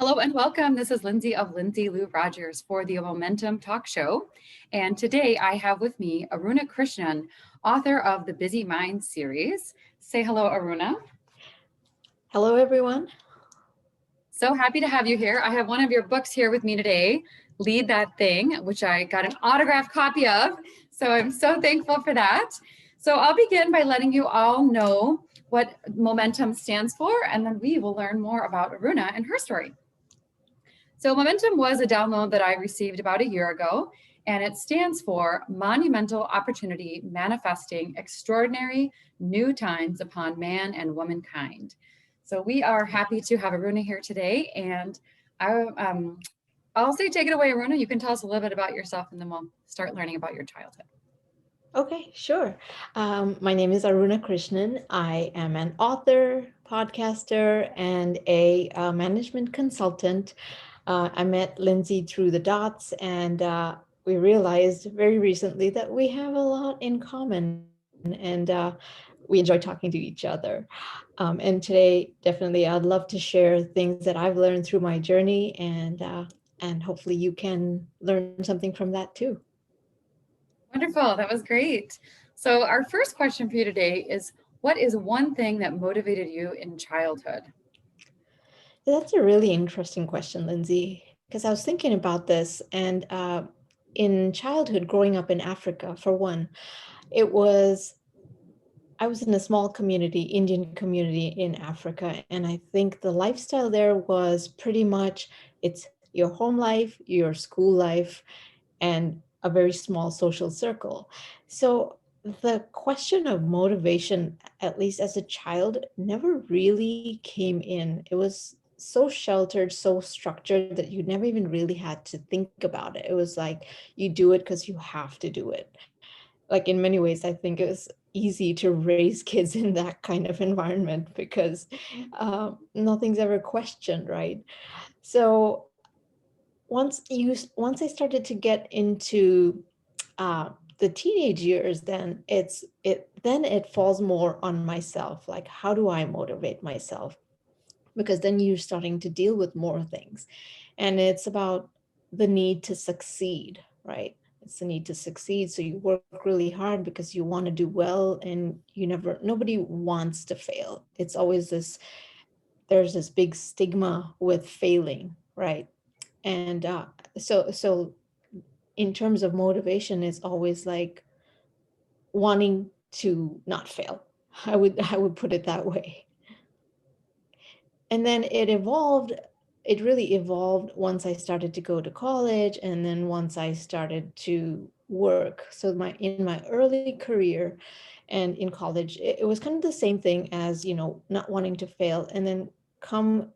Hello and welcome. This is Lindsay of Lindsay Lou Rogers for the Momentum Talk Show. And today I have with me Aruna Krishnan, author of the Busy Mind series. Say hello, Aruna. Hello, everyone. So happy to have you here. I have one of your books here with me today, Lead That Thing, which I got an autographed copy of. So I'm so thankful for that. So I'll begin by letting you all know what Momentum stands for, and then we will learn more about Aruna and her story. So Momentum was a download that I received about a year ago, and it stands for Monumental Opportunity Manifesting Extraordinary New Times Upon Man and Womankind. So we are happy to have Aruna here today, and I'll say take it away, Aruna. You can tell us a little bit about yourself, and then we'll start learning about your childhood. Okay, sure. My name is Aruna Krishnan. I am an author, podcaster, and a management consultant. I met Lindsay through the dots, and we realized very recently that we have a lot in common, and we enjoy talking to each other. And today, definitely, I'd love to share things that I've learned through my journey, and hopefully, you can learn something from that too. Wonderful. That was great. So our first question for you today is, what is one thing that motivated you in childhood? That's a really interesting question, Lindsay, because I was thinking about this. And in childhood, growing up in Africa, for one, it was, I was in a small community, Indian community in Africa. And I think the lifestyle there was pretty much it's your home life, your school life, and a very small social circle. So the question of motivation, at least as a child, never really came in. It was so sheltered, so structured that you never even really had to think about it. It was like you do it because you have to do it. Like in many ways, I think it was easy to raise kids in that kind of environment because nothing's ever questioned, right? So once I started to get into the teenage years, then it falls more on myself. Like, how do I motivate myself? Because then you're starting to deal with more things, and it's about the need to succeed, right? It's the need to succeed. So you work really hard because you want to do well, and nobody wants to fail. It's always there's this big stigma with failing, right? And so in terms of motivation, it's always like wanting to not fail. I would put it that way. And then it really evolved once I started to go to college, and then once I started to work. So in my early career and in college, it was kind of the same thing as, not wanting to fail. And then come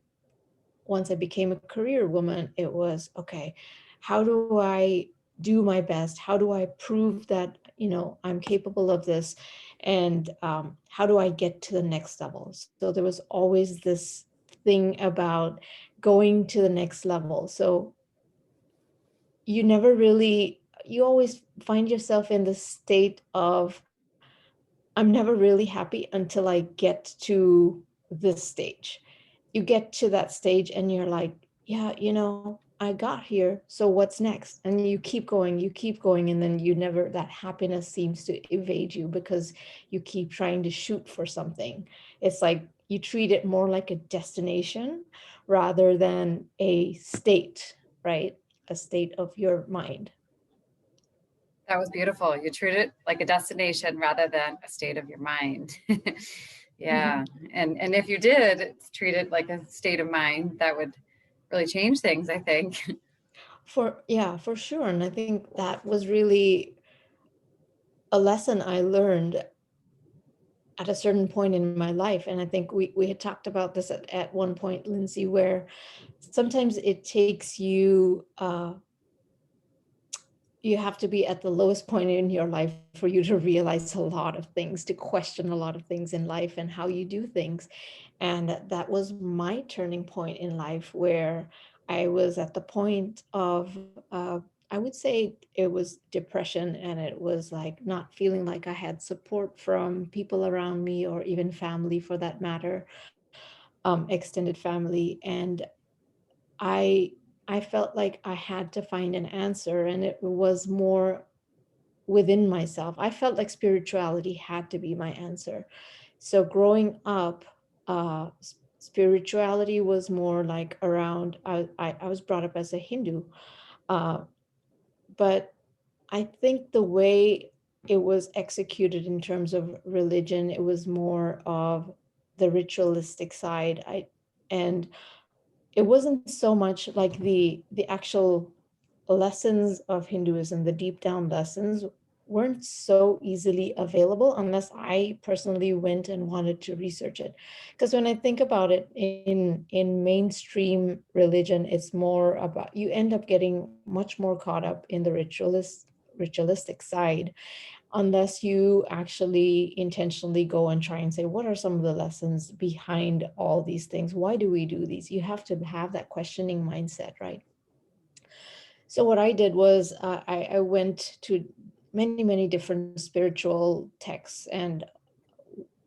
once I became a career woman, it was okay, how do I do my best? How do I prove that, I'm capable of this? And how do I get to the next level? So there was always this thing about going to the next level. So you always find yourself in the state of, I'm never really happy until I get to this stage. You get to that stage and you're like, yeah, I got here. So what's next? And you keep going. And then that happiness seems to evade you because you keep trying to shoot for something. It's like you treat it more like a destination rather than a state, right? A state of your mind. That was beautiful. You treat it like a destination rather than a state of your mind. Yeah. And if you did treat it like a state of mind, that would really change things, I think. For sure. And I think that was really a lesson I learned at a certain point in my life. And I think we had talked about this at one point, Lindsay, where sometimes it takes you have to be at the lowest point in your life for you to realize a lot of things, to question a lot of things in life and how you do things. And that was my turning point in life, where I was at the point of, I would say it was depression, and it was like not feeling like I had support from people around me or even family for that matter, extended family. And I I felt like I had to find an answer, and it was more within myself. I felt like spirituality had to be my answer. So growing up, spirituality was more like around. I was brought up as a Hindu, uh, but I think the way it was executed in terms of religion, it was more of the ritualistic side. And it wasn't so much like the actual lessons of Hinduism, the deep down lessons weren't so easily available unless I personally went and wanted to research it. Because when I think about it in mainstream religion, it's more about, you end up getting much more caught up in the ritualistic side unless you actually intentionally go and try and say, what are some of the lessons behind all these things? Why do we do these? You have to have that questioning mindset, right? So what I did was I went to many different spiritual texts, and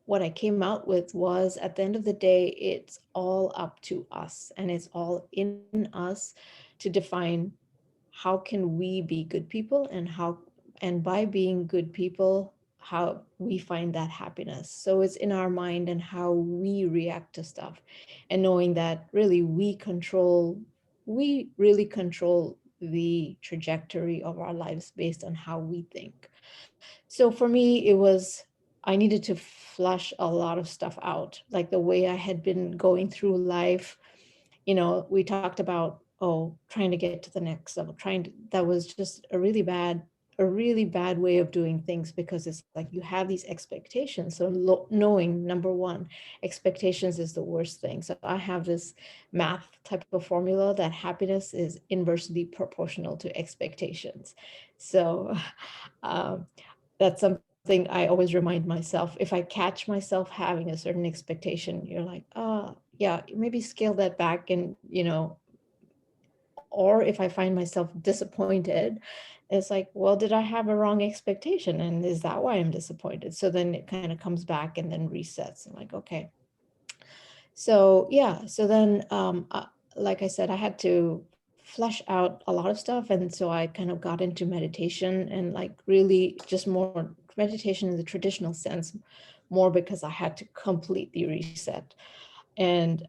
what I came out with was, at the end of the day, it's all up to us, and it's all in us to define how can we be good people, and by being good people, how we find that happiness. So it's in our mind and how we react to stuff, and knowing that really we really control the trajectory of our lives based on how we think. So for me, it was, I needed to flush a lot of stuff out, like the way I had been going through life. We talked about, oh, trying to get to the next level, that was just a really bad way of doing things, because it's like you have these expectations. So knowing, number one, expectations is the worst thing. So I have this math type of formula that happiness is inversely proportional to expectations. So um, that's something I always remind myself. If I catch myself having a certain expectation, you're like, yeah, maybe scale that back. And, or if I find myself disappointed, it's like, well, did I have a wrong expectation? And is that why I'm disappointed? So then it kind of comes back and then resets. I'm like, okay. So yeah, so then, like I said, I had to flush out a lot of stuff. And so I kind of got into meditation, and like really just more meditation in the traditional sense, more because I had to completely reset. And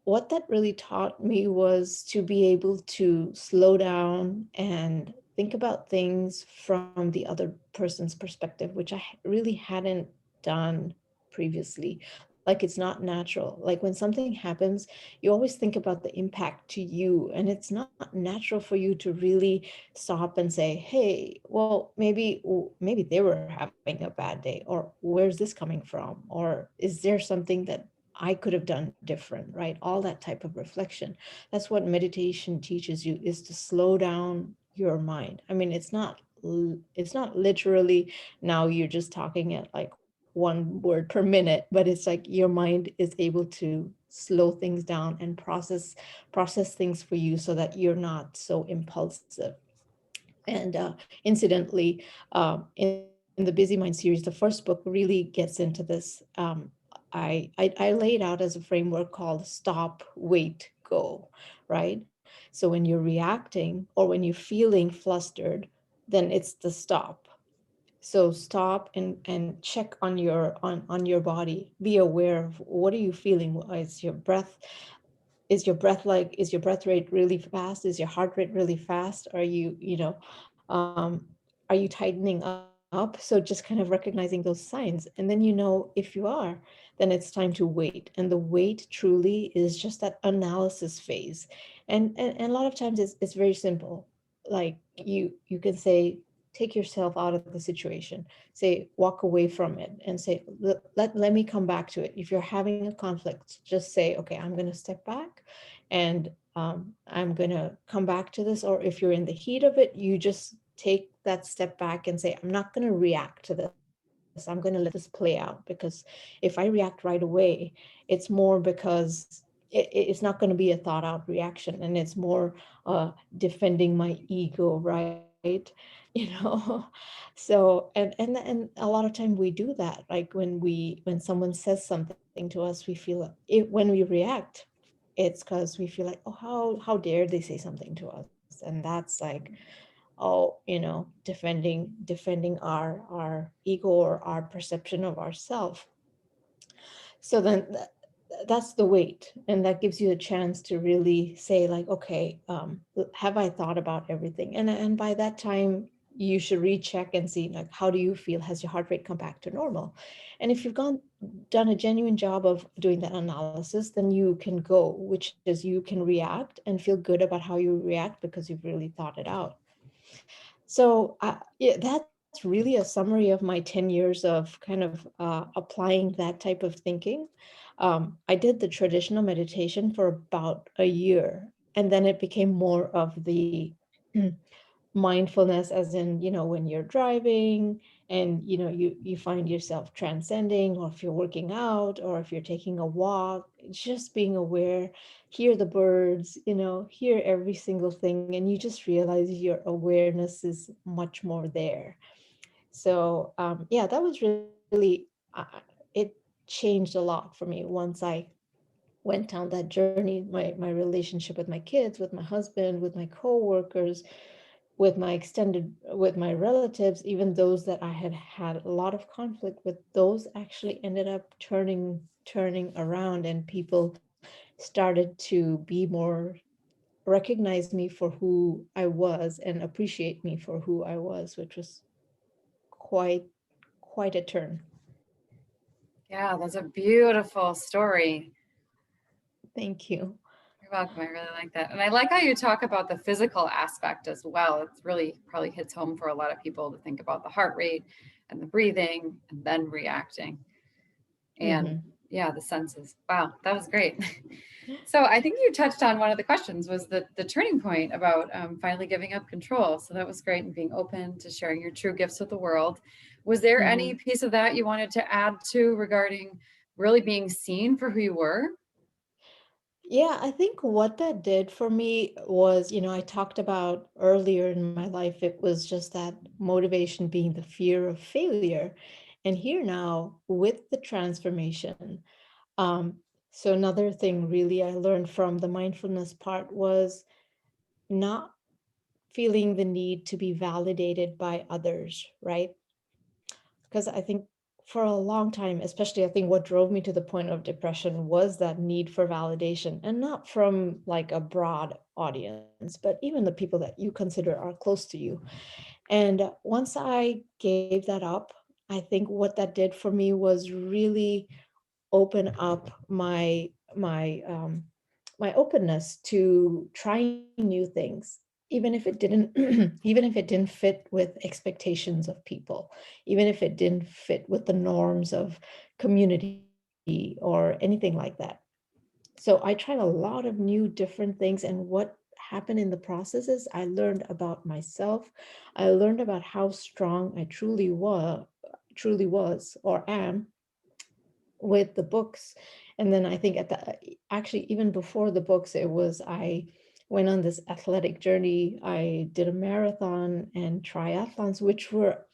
what that really taught me was to be able to slow down and think about things from the other person's perspective, which I really hadn't done previously. Like, it's not natural. Like, when something happens, you always think about the impact to you, and it's not natural for you to really stop and say, hey, well, maybe they were having a bad day, or where's this coming from, or is there something that I could have done different, right? All that type of reflection. That's what meditation teaches you, is to slow down your mind. I mean, it's not literally now you're just talking at like one word per minute, but it's like your mind is able to slow things down and process things for you so that you're not so impulsive. And incidentally, in the Busy Mind series, the first book really gets into this. I laid out as a framework called stop, wait, go, right? So when you're reacting or when you're feeling flustered, then it's the stop. So stop and check on your body. Be aware of, what are you feeling? Is your breath, is your breath rate really fast? Is your heart rate really fast? Are you, um, are you tightening up? So just kind of recognizing those signs. And then, if you are, then it's time to wait. And the wait truly is just that analysis phase. And a lot of times it's very simple. Like, you can say, take yourself out of the situation, say, walk away from it and say, let me come back to it. If you're having a conflict, just say, okay, I'm going to step back, and I'm going to come back to this. Or if you're in the heat of it, you just take that step back and say, I'm not going to react to this. I'm going to let this play out, because if I react right away, it's more because it's not going to be a thought out reaction, and it's more defending my ego, right? So, and a lot of time we do that. Like, when someone says something to us, we feel it. When we react, it's because we feel like, oh, how dare they say something to us? And that's like, oh, defending our ego or our perception of ourself. So then that's the weight, and that gives you a chance to really say like, okay, have I thought about everything? And by that time you should recheck and see like, how do you feel? Has your heart rate come back to normal? And if you've done a genuine job of doing that analysis, then you can go, which is you can react and feel good about how you react because you've really thought it out. So yeah, that's really a summary of my 10 years of kind of applying that type of thinking. I did the traditional meditation for about a year, and then it became more of the mindfulness, as in, when you're driving and, you find yourself transcending, or if you're working out, or if you're taking a walk, just being aware, hear the birds, hear every single thing, and you just realize your awareness is much more there. So yeah, that was really, it changed a lot for me once I went down that journey. My relationship with my kids, with my husband, with my coworkers, with my relatives, even those that I had had a lot of conflict with, those actually ended up turning around, and people started to be more, recognize me for who I was and appreciate me for who I was, which was quite quite a turn. Yeah, that's a beautiful story. Thank you. You're welcome. I really like that. And I like how you talk about the physical aspect as well. It's really probably hits home for a lot of people to think about the heart rate and the breathing and then reacting. And Hmm. yeah, the senses. Wow, that was great. So I think you touched on one of the questions was the turning point about finally giving up control. So that was great, and being open to sharing your true gifts with the world. Was there any Hmm. piece of that you wanted to add to regarding really being seen for who you were? Yeah, I think what that did for me was, I talked about earlier in my life, it was just that motivation being the fear of failure. And here now with the transformation, um, so another thing really I learned from the mindfulness part was not feeling the need to be validated by others, right? Because I think for a long time, especially I think what drove me to the point of depression was that need for validation, and not from like a broad audience, but even the people that you consider are close to you. And once I gave that up, I think what that did for me was really open up my openness to trying new things, even if it didn't even if it didn't fit with expectations of people, even if it didn't fit with the norms of community or anything like that. So I tried a lot of new different things, and what happened in the process is I learned about myself. I learned about how strong I truly was or am with the books. And then I think actually even before the books, it was, I went on this athletic journey. I did a marathon and triathlons, which were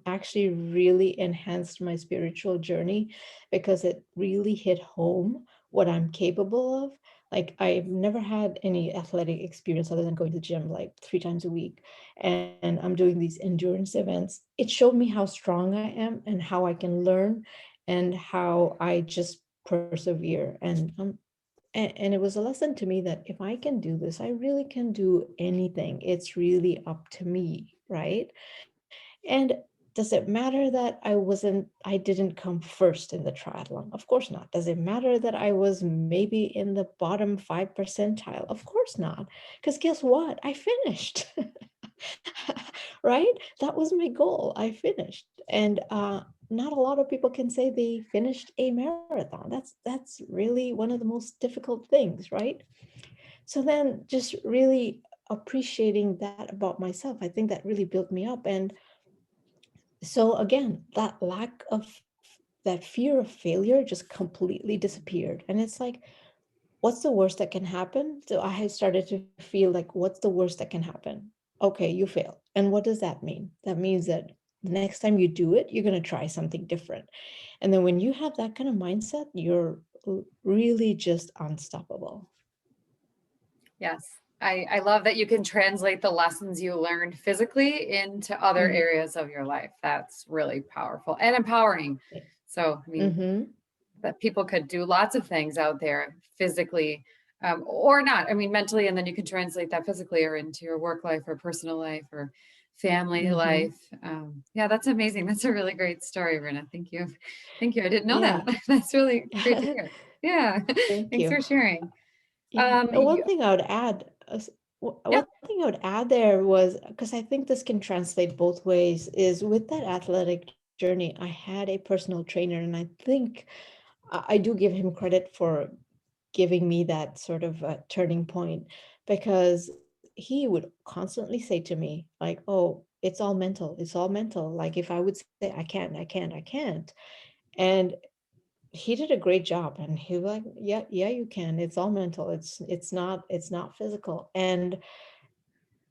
actually really enhanced my spiritual journey, because it really hit home what I'm capable of. Like, I've never had any athletic experience other than going to the gym like 3 times a week, and I'm doing these endurance events. It showed me how strong I am and how I can learn, and how I just persevere. And it was a lesson to me that if I can do this, I really can do anything. It's really up to me, right? And does it matter that I didn't come first in the triathlon? Of course not. Does it matter that I was maybe in the bottom 5 percentile? Of course not. Because guess what? I finished. Right? That was my goal. I finished. And not a lot of people can say they finished a marathon. That's really one of the most difficult things, right? So then just really appreciating that about myself, I think that really built me up. And so again, that lack of that fear of failure just completely disappeared. And it's like, what's the worst that can happen? So I had started to feel like, what's the worst that can happen? Okay, you fail. And what does that mean? That means that the next time you do it, you're going to try something different. And then when you have that kind of mindset, you're really just unstoppable. Yes. I love that you can translate the lessons you learned physically into other Mhm. areas of your life. That's really powerful and empowering. So, I mean, Mhm. that people could do lots of things out there physically, or not. I mean, mentally, and then you can translate that physically or into your work life or personal life or family Mhm. life. Yeah, that's amazing. That's a really great story, Rena. Thank you. Thank you. I didn't know Yeah. that. That's really great to hear. Yeah. Thank Thanks you. for sharing. Yeah. One You, thing I would add, yeah. one thing I would add there was, because I think this can translate both ways, is with that athletic journey, I had a personal trainer, and I think I do give him credit for giving me that sort of turning point, because he would constantly say to me, like, oh, it's all mental, it's all mental. Like if I would say, I can't, I can't, I can't. And he did a great job, and he was like, yeah, yeah, you can, it's all mental, it's not physical. And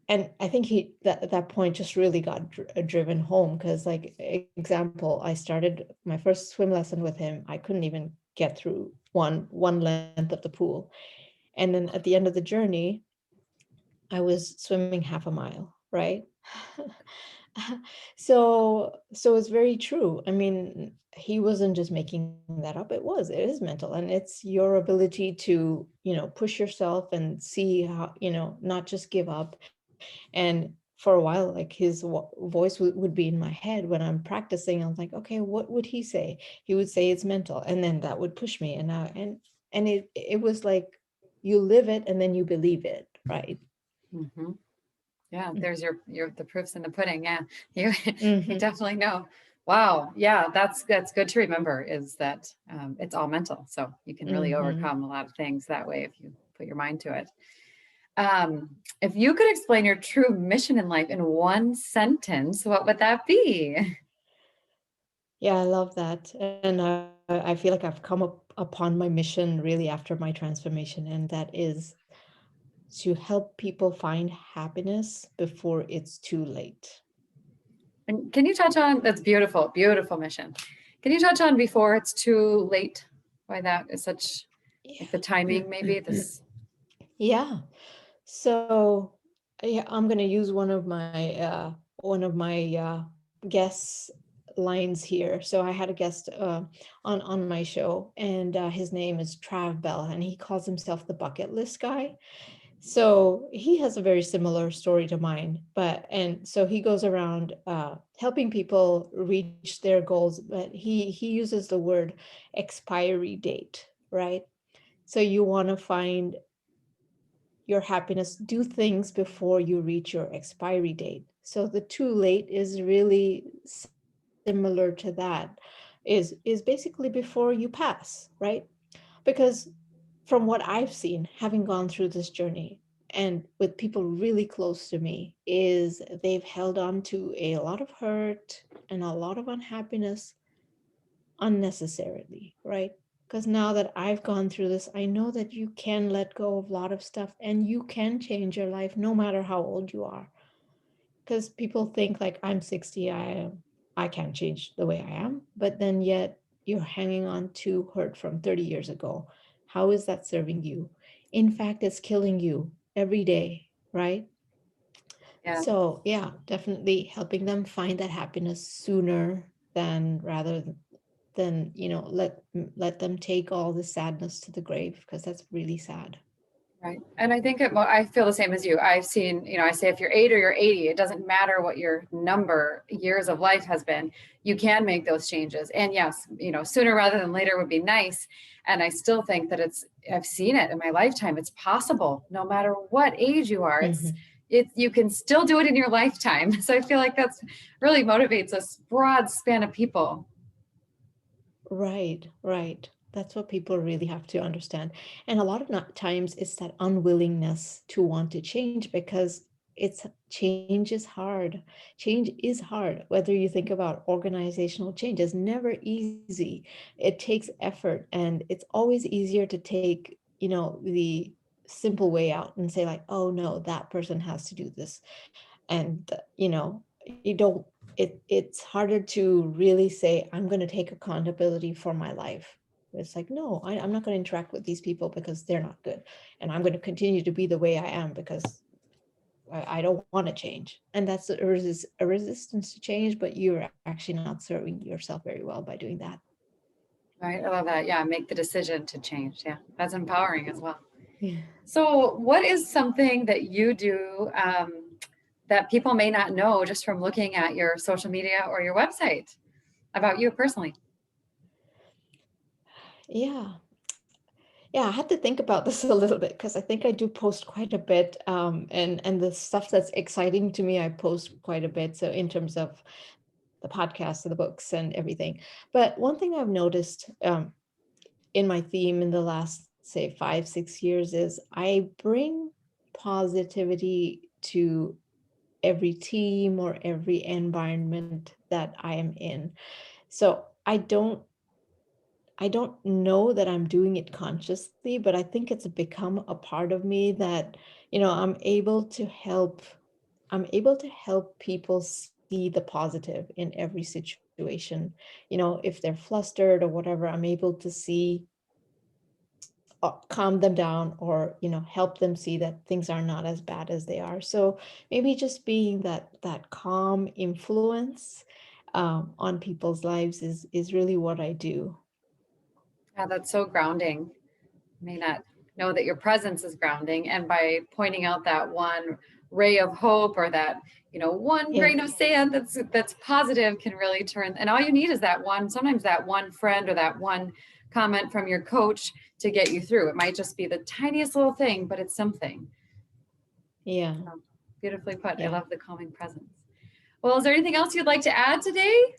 I think that point just really got driven home, because, like, example, I started my first swim lesson with him, I couldn't even get through one length of the pool. And then at the end of the journey, I was swimming half a mile, right? So it's very true. I mean, he wasn't just making that up. It is mental, and it's your ability to, push yourself and see how, not just give up. And for a while, like, his voice would be in my head when I'm practicing. I was like, okay, what would he say? He would say it's mental, and then that would push me. And it was like, you live it and then you believe it, right? Hmm. Yeah, there's your the proofs in the pudding. Yeah, you you Mm-hmm. definitely know. Wow. Yeah, that's good to remember is that it's all mental. So you can really Mm-hmm. overcome a lot of things that way if you put your mind to it. If you could explain your true mission in life in one sentence, what would that be? Yeah, I love that. And I feel like I've come upon my mission really after my transformation, and that is to help people find happiness before it's too late. And can you touch on that's beautiful, beautiful mission. Can you touch on before it's too late? Why that is such like the timing, maybe Yeah. this. Yeah. So, yeah, I'm gonna use one of my guest lines here. So I had a guest on my show, and his name is Trav Bell, and he calls himself the bucket list guy. So he has a very similar story to mine, and so he goes around helping people reach their goals, but he uses the word expiry date, right? So you want to find your happiness, do things before you reach your expiry date. So the too late is really similar to that, is basically before you pass, right? Because from what I've seen, having gone through this journey and with people really close to me, is they've held on to a lot of hurt and a lot of unhappiness unnecessarily, right? Because now that I've gone through this, I know that you can let go of a lot of stuff, and you can change your life no matter how old you are. Because people think, like, I'm 60, I can't change the way I am, but then yet you're hanging on to hurt from 30 years ago. How is that serving you? In fact, it's killing you every day, right? Yeah. So yeah, definitely helping them find that happiness sooner, than rather than, let them take all the sadness to the grave, because that's really sad. Right. And I think well, I feel the same as you. I've seen, I say if you're 8 or you're 80, it doesn't matter what your number years of life has been. You can make those changes. And yes, sooner rather than later would be nice. And I still think that I've seen it in my lifetime. It's possible no matter what age you are. Mhm. You can still do it in your lifetime. So I feel like that's really motivates us broad span of people. Right, right. That's what people really have to understand. And a lot of times it's that unwillingness to want to change, because change is hard. Change is hard. Whether you think about organizational change, is never easy. It takes effort, and it's always easier to take, the simple way out and say, like, oh no, that person has to do this. And you don't it's harder to really say, I'm going to take accountability for my life, It's like, no, I'm not going to interact with these people because they're not good. And I'm going to continue to be the way I am because I don't want to change. And that's a resistance to change, but you're actually not serving yourself very well by doing that. Right. I love that. Yeah. Make the decision to change. Yeah. That's empowering as well. Yeah. So, what is something that you do that people may not know just from looking at your social media or your website about you personally? Yeah. Yeah, I had to think about this a little bit because I think I do post quite a bit, and the stuff that's exciting to me, I post quite a bit. So in terms of the podcasts and the books and everything, but one thing I've noticed in my theme in the last, say, 5, 6 years is I bring positivity to every team or every environment that I am in. So I don't know that I'm doing it consciously, but I think it's become a part of me that, I'm able to help people see the positive in every situation. If they're flustered or whatever, I'm able to see, calm them down, or help them see that things are not as bad as they are. So maybe just being that calm influence on people's lives is really what I do. Yeah, that's so grounding. May not know that your presence is grounding, and by pointing out that one ray of hope or that one Yeah. grain of sand that's positive can really turn. And all you need is that one, sometimes that one friend or that one comment from your coach to get you through. It might just be the tiniest little thing, but it's something. Yeah. So, beautifully put. I Yeah. love the calming presence. Well, is there anything else you'd like to add today?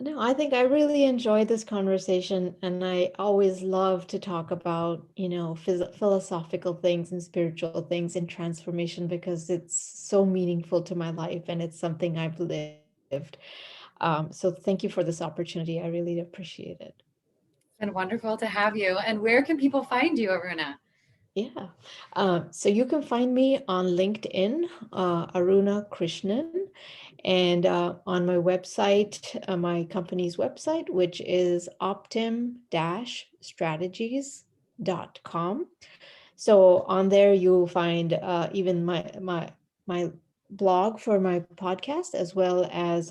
No, I think I really enjoyed this conversation, and I always love to talk about, philosophical things and spiritual things and transformation because it's so meaningful to my life and it's something I've lived. So thank you for this opportunity. I really appreciate it. It's been wonderful to have you. And where can people find you, Aruna? Yeah. So you can find me on LinkedIn, Aruna Krishnan, and on my website, my company's website, which is optim-strategies.com. So on there, you'll find even my blog for my podcast, as well as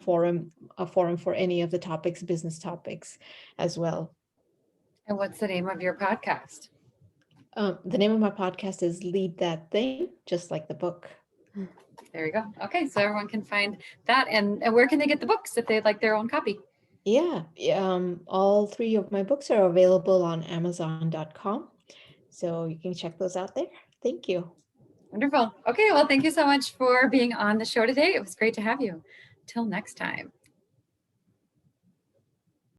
forum a forum for any of the topics, business topics, as well. And what's the name of your podcast? The name of my podcast is Lead That Thing, just like the book. There you go. Okay, so everyone can find that. And where can they get the books if they'd like their own copy? Yeah, all three of my books are available on Amazon.com. So you can check those out there. Thank you. Wonderful. Okay, well, thank you so much for being on the show today. It was great to have you. Till next time.